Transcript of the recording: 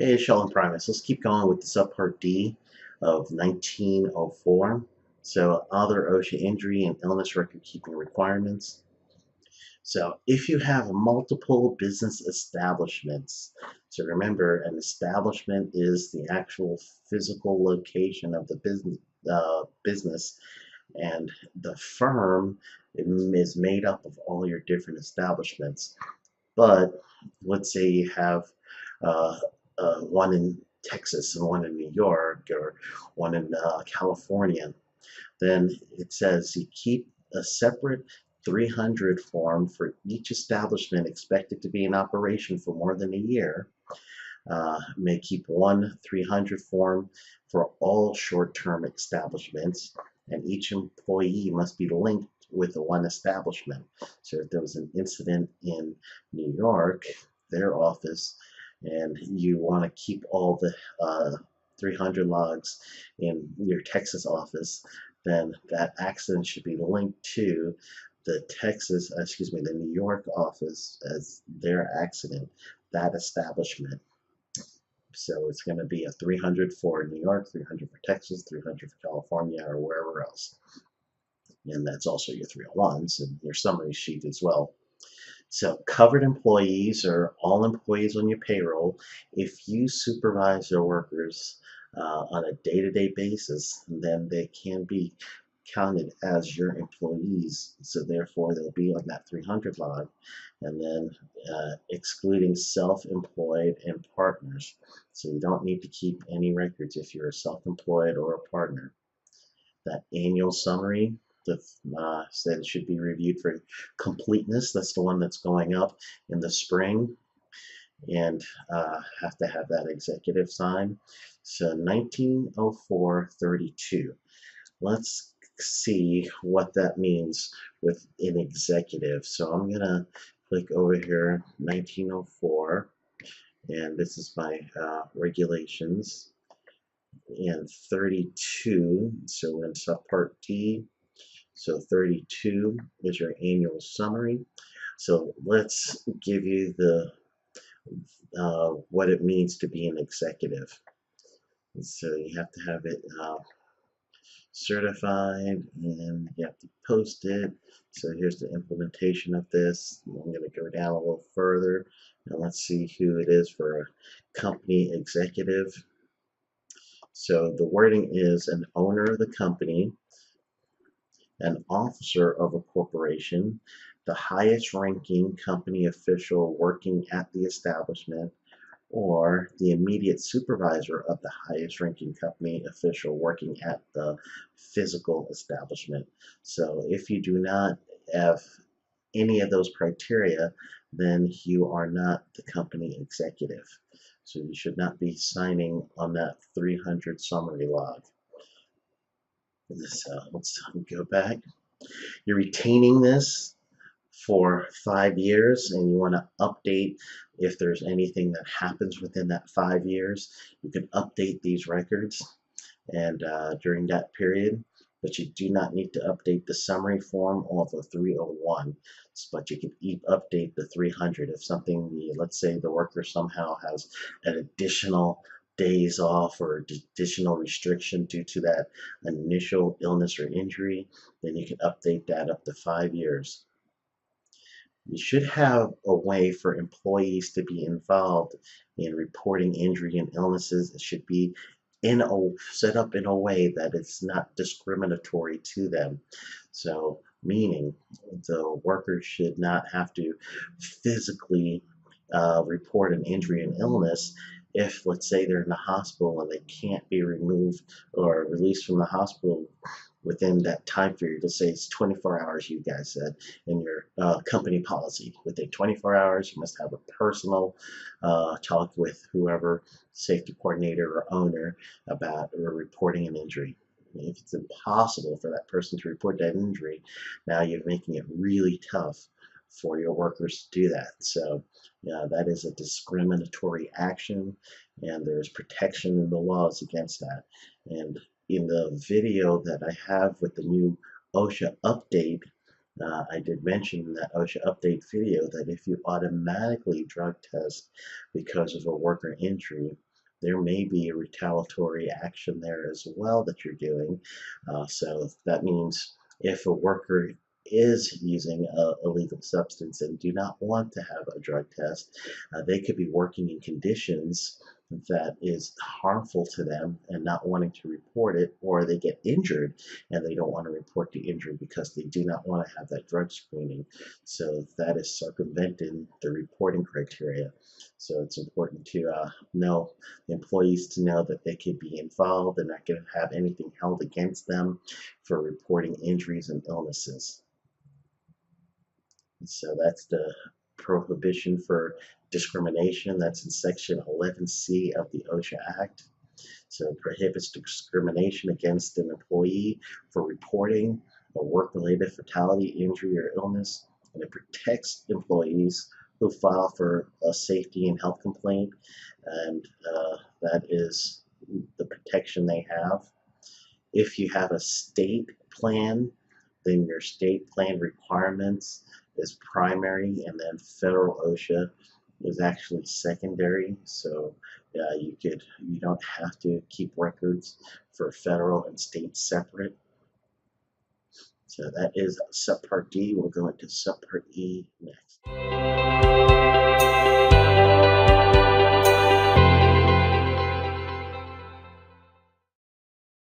Hey, Sheldon Primus. Let's keep going with the Subpart D of 1904. So, other OSHA injury and illness record keeping requirements. So, if you have multiple business establishments, so remember, an establishment is the actual physical location of the business, and the firm is made up of all your different establishments. But let's say you have uh, one in Texas and one in New York or one in California, then it says you keep a separate 300 form for each establishment expected to be in operation for more than a year. May keep one 300 form for all short-term establishments, and each employee must be linked with the one establishment. So if there was an incident in New York, their office, and you want to keep all the 300 logs in your Texas office, then that accident should be linked to the New York office as their accident, that establishment. So it's going to be a 300 for New York, 300 for Texas, 300 for California, or wherever else. And that's also your 301s and your summary sheet as well. So covered employees are all employees on your payroll. If you supervise your workers on a day-to-day basis, then they can be counted as your employees. So therefore, they'll be on that 300 log. And then excluding self-employed and partners. So you don't need to keep any records if you're a self-employed or a partner. That annual summary that said should be reviewed for completeness. That's the one that's going up in the spring, and have to have that executive sign. So 1904-32. Let's see what that means with an executive. So I'm gonna click over here, 1904, and this is my regulations. And 32, so we're in subpart D. So 32 is your annual summary. So let's give you the what it means to be an executive. And so you have to have it certified, and you have to post it. So here's the implementation of this. I'm going to go down a little further, and let's see who it is for a company executive. So the wording is an owner of the company, an officer of a corporation, the highest ranking company official working at the establishment, or the immediate supervisor of the highest ranking company official working at the physical establishment. So if you do not have any of those criteria, then you are not the company executive. So you should not be signing on that 300 summary log. So let's go back. You're retaining this for 5 years, and you want to update if there's anything that happens within that 5 years. You can update these records and during that period, but you do not need to update the summary form or the 301, but you can update the 300 if something, let's say the worker somehow has an additional days off or additional restriction due to that initial illness or injury, then you can update that up to 5 years. You should have a way for employees to be involved in reporting injury and illnesses. It should be set up in a way that it's not discriminatory to them. So, meaning the worker should not have to physically report an injury and illness if, let's say, they're in the hospital and they can't be removed or released from the hospital within that time period. Let's say it's 24 hours, you guys said in your company policy. Within 24 hours, you must have a personal talk with whoever, safety coordinator or owner, about reporting an injury. If it's impossible for that person to report that injury, now you're making it really tough for your workers to do that. So that is a discriminatory action, and there's protection in the laws against that. And in the video that I have with the new OSHA update, I did mention in that OSHA update video that if you automatically drug test because of a worker injury, there may be a retaliatory action there as well that you're doing. So that means if a worker is using a illegal substance and do not want to have a drug test, they could be working in conditions that is harmful to them and not wanting to report it, or they get injured and they don't want to report the injury because they do not want to have that drug screening. So that is circumventing the reporting criteria. So it's important to know the employees to know that they could be involved. They're not going to have anything held against them for reporting injuries and illnesses. And so that's the prohibition for discrimination. That's in Section 11C of the OSHA Act. So it prohibits discrimination against an employee for reporting a work-related fatality, injury, or illness, and it protects employees who file for a safety and health complaint, and that is the protection they have. If you have a state plan, then your state plan requirements is primary, and then federal OSHA is actually secondary. So you don't have to keep records for federal and state separate. So that is Subpart D. We'll go into Subpart E next.